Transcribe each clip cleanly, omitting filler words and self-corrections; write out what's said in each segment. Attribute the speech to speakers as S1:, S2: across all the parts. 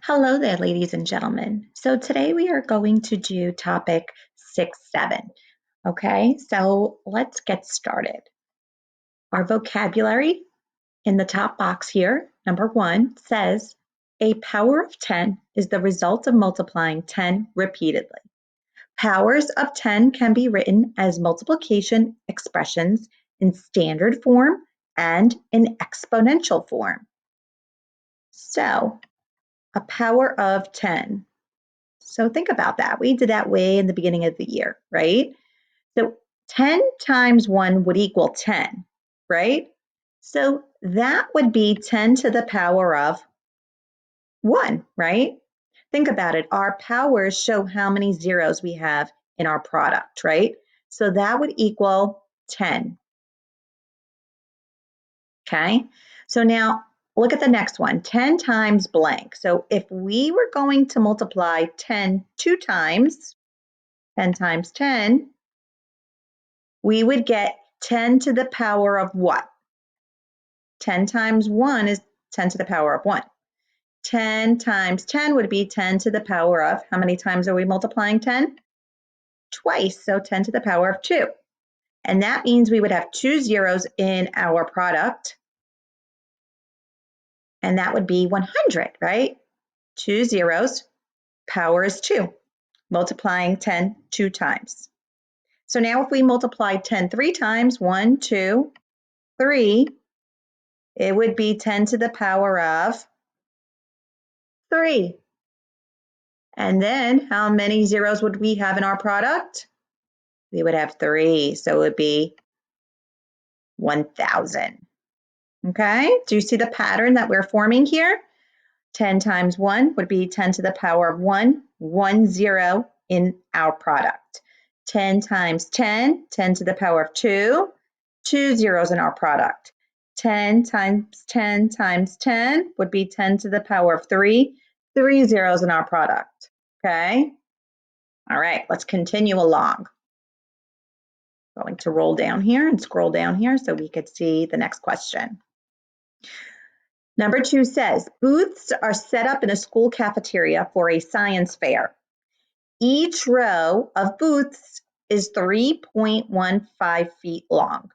S1: Hello there, ladies and gentlemen. So today we are going to do topic 6-7. Okay, so let's get started. Our vocabulary in the top box here, number 1, says a power of 10 is the result of multiplying 10 repeatedly. Powers of 10 can be written as multiplication expressions in standard form and in exponential form. So, a power of 10. So think about that. We did that way in the beginning of the year, right? So 10 times 1 would equal 10, right? So that would be 10 to the power of 1, right? Think about it. Our powers show how many zeros we have in our product, right? So that would equal 10. Okay? So now look at the next one, 10 times blank. So if we were going to multiply 10 two times, 10 times 10, we would get 10 to the power of what? 10 times 1 is 10 to the power of 1. 10 times 10 would be 10 to the power of, how many times are we multiplying 10? Twice, so 10 to the power of 2. And that means we would have 2 zeros in our product, and that would be 100, right? 2 zeros, power is 2, multiplying 10 two times. So now if we multiply 10 three times, 1, 2, 3, it would be 10 to the power of 3. And then how many zeros would we have in our product? We would have 3, so it would be 1,000. Okay, do you see the pattern that we're forming here? 10 times 1 would be 10 to the power of 1, 1 zero in our product. 10 times 10, 10 to the power of 2, 2 zeros in our product. 10 times 10 times 10 would be 10 to the power of 3, 3 zeros in our product. Okay? All right, let's continue along. Going to roll down here and scroll down here so we could see the next question. Number 2 says, booths are set up in a school cafeteria for a science fair. Each row of booths is 3.15 feet long.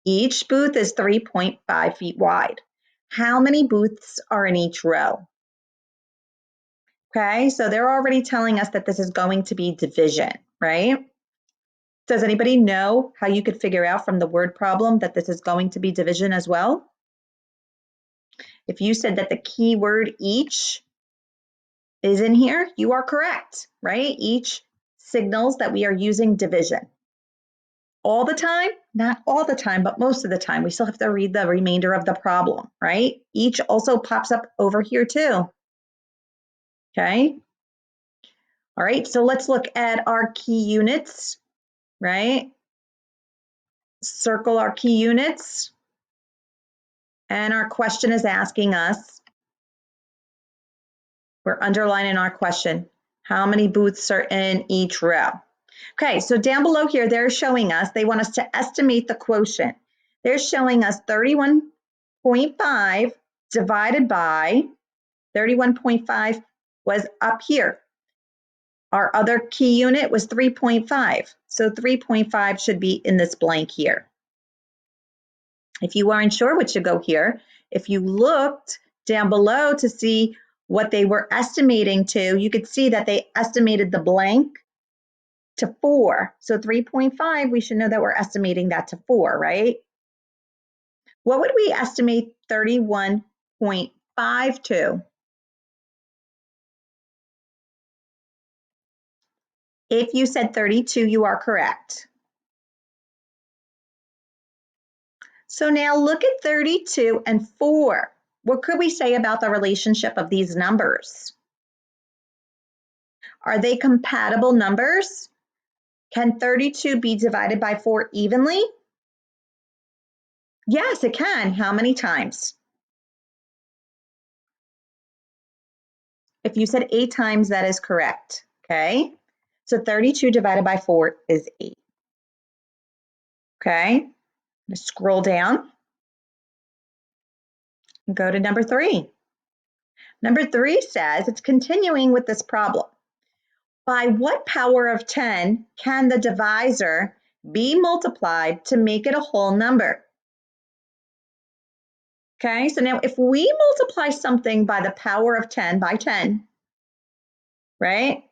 S1: Each booth is 3.5 feet wide. How many booths are in each row? Okay, so they're already telling us that this is going to be division, right? Does anybody know how you could figure out from the word problem that this is going to be division as well? If you said that the keyword each is in here, you are correct, right? Each signals that we are using division. All the time? Not all the time, but most of the time. We still have to read the remainder of the problem, right? Each also pops up over here too. Okay. All right, so let's look at our key units, right? Circle our key units. And our question is asking us, we're underlining our question, how many booths are in each row? Okay, so down below here, they're showing us, they want us to estimate the quotient. They're showing us 31.5 divided by 31.5 was up here. Our other key unit was 3.5. So 3.5 should be in this blank here. If you weren't sure what should go here, if you looked down below to see what they were estimating to, you could see that they estimated the blank to 4. So 3.5, we should know that we're estimating that to 4, right? What would we estimate 31.5 to? If you said 32, you are correct. So now look at 32 and 4. What could we say about the relationship of these numbers? Are they compatible numbers? Can 32 be divided by 4 evenly? Yes, it can. How many times? If you said 8 times, that is correct. Okay. So 32 divided by 4 is 8. Okay. Let's scroll down and go to number 3. Number 3 says, it's continuing with this problem. By what power of 10 can the divisor be multiplied to make it a whole number? Okay, so now if we multiply something by the power of 10 by 10, right?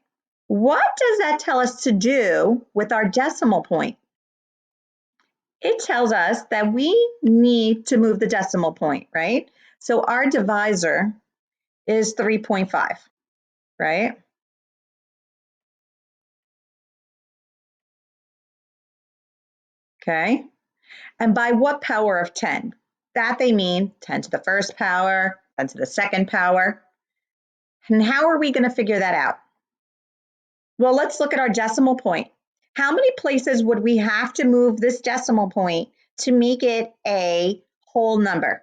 S1: What does that tell us to do with our decimal point? It tells us that we need to move the decimal point, right? So our divisor is 3.5, right? Okay, and by what power of 10? That they mean 10 to the first power, 10 to the second power. And how are we going to figure that out? Well, let's look at our decimal point. How many places would we have to move this decimal point to make it a whole number?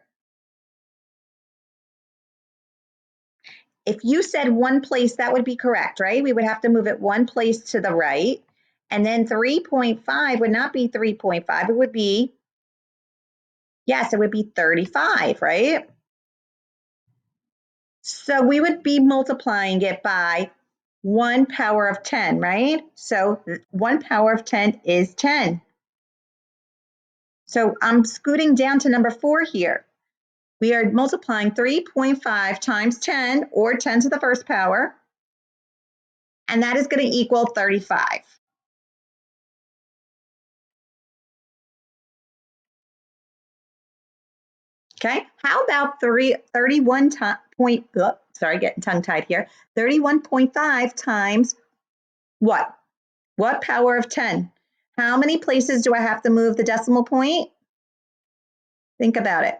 S1: If you said one place, that would be correct, right? We would have to move it one place to the right. And then 3.5 would not be 3.5. It would be, yes, it would be 35, right? So we would be multiplying it by 1 power of 10, right? So 1 power of 10 is 10. So I'm scooting down to number 4 here. We are multiplying 3.5 times 10, or 10 to the first power, and that is going to equal 35. Okay, how about 31 point, sorry, getting tongue-tied here, 31.5 times what? What power of 10? How many places do I have to move the decimal point? Think about it.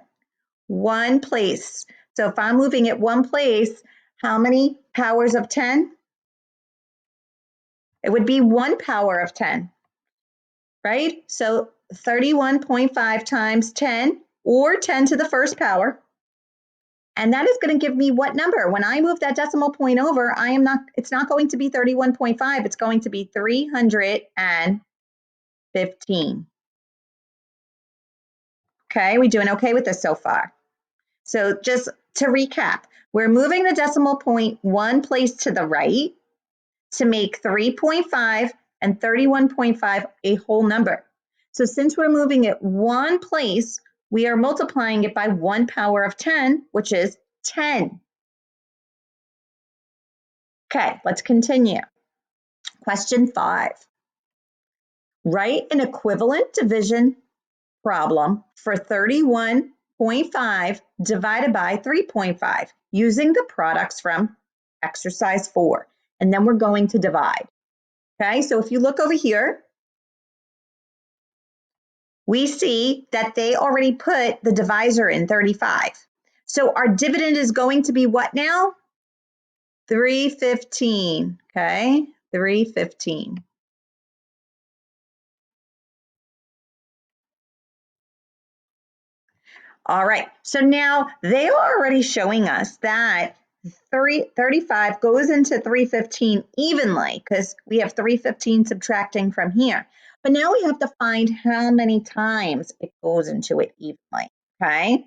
S1: One place. So if I'm moving it one place, how many powers of 10? It would be 1 power of 10, right? So 31.5 times 10, or 10 to the first power. And that is going to give me what number? When I move that decimal point over, it's not going to be 31.5, it's going to be 315. Okay, we doing okay with this so far? So just to recap, we're moving the decimal point one place to the right to make 3.5 and 31.5 a whole number. So since we're moving it one place, we are multiplying it by 1 power of 10, which is 10. Okay, let's continue. Question 5. Write an equivalent division problem for 31.5 divided by 3.5 using the products from exercise 4. And then we're going to divide. Okay, so if you look over here, we see that they already put the divisor in 35. So our dividend is going to be what now? 315, okay? 315. All right, so now they are already showing us that 35 goes into 315 evenly because we have 315 subtracting from here. But now we have to find how many times it goes into it evenly, okay?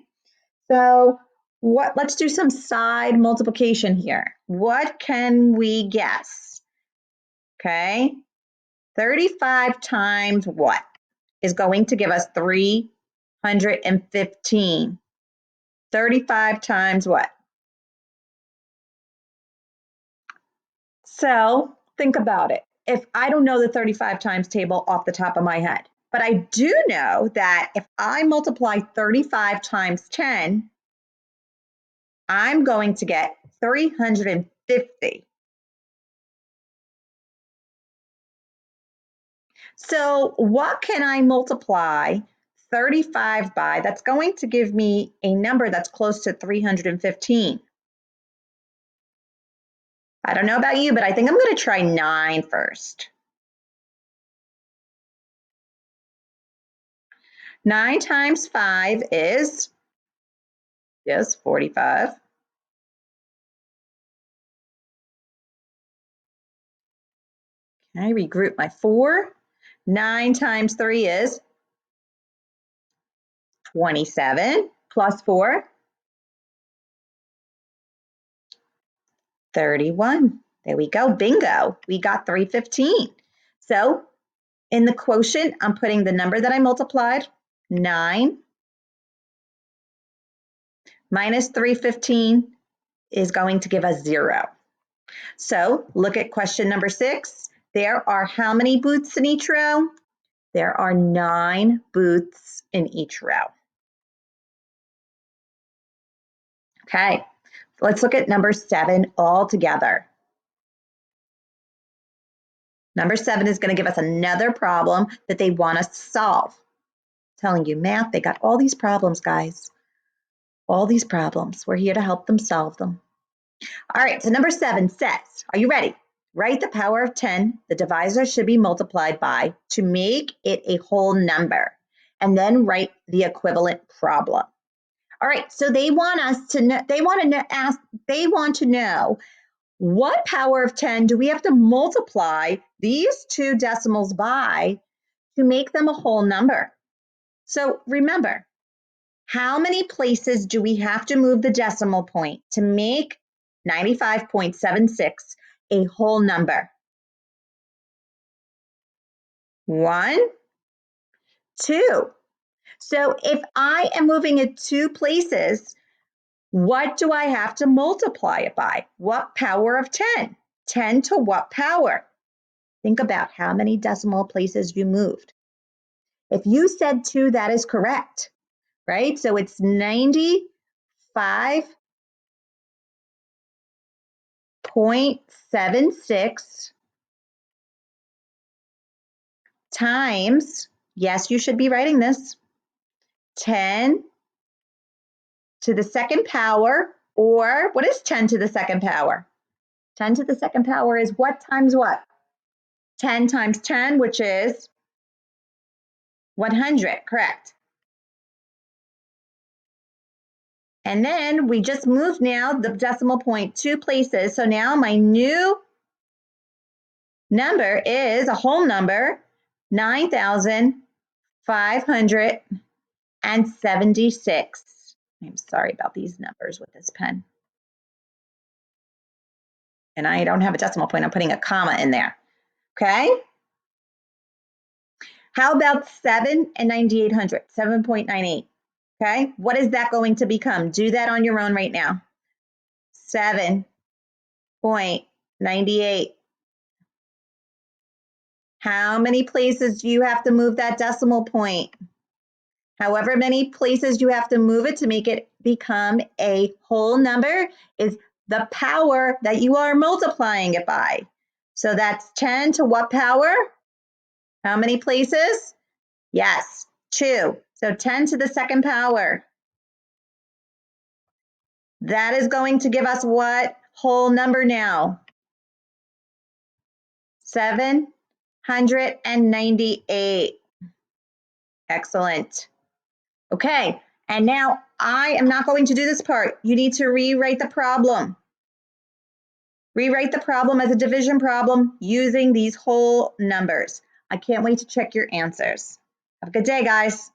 S1: So let's do some side multiplication here. What can we guess? Okay, 35 times what is going to give us 315? 35 times what? So think about it. If I don't know the 35 times table off the top of my head, but I do know that if I multiply 35 times 10, I'm going to get 350. So what can I multiply 35 by that's going to give me a number that's close to 315? I don't know about you, but I think I'm going to try 9 first. 9 times 5 is, yes, 45. Okay, regroup my 4. 9 times 3 is 27, plus 4, 31. There we go. Bingo. We got 315. So in the quotient, I'm putting the number that I multiplied, 9 minus 315 is going to give us 0. So look at question number 6. There are how many booths in each row? There are 9 booths in each row. Okay, let's look at number 7 all together. Number 7 is going to give us another problem that they want us to solve. I'm telling you, math, they got all these problems, guys. All these problems. We're here to help them solve them. All right, so number 7 says, are you ready? Write the power of 10, the divisor should be multiplied by, to make it a whole number, and then write the equivalent problem. All right, so they want us to know, they want to know what power of 10 do we have to multiply these two decimals by to make them a whole number? So remember, how many places do we have to move the decimal point to make 95.76 a whole number? 1, 2. So if I am moving it 2 places, what do I have to multiply it by? What power of 10? 10 to what power? Think about how many decimal places you moved. If you said 2, that is correct, right? So it's 95.76 times, yes, you should be writing this, 10 to the second power, or what is 10 to the second power? 10 to the second power is what times what? 10 times 10, which is 100, correct. And then we just moved now the decimal point 2 places. So now my new number is a whole number, 9,576. I'm sorry about these numbers with this pen. And I don't have a decimal point, I'm putting a comma in there, okay? How about 7 and 9,800, 7.98, okay? What is that going to become? Do that on your own right now. 7.98. How many places do you have to move that decimal point? However many places you have to move it to make it become a whole number is the power that you are multiplying it by. So that's 10 to what power? How many places? Yes, 2. So 10 to the second power. That is going to give us what whole number now? 798. Excellent. Okay, and now I am not going to do this part. You need to rewrite the problem. Rewrite the problem as a division problem using these whole numbers. I can't wait to check your answers. Have a good day, guys.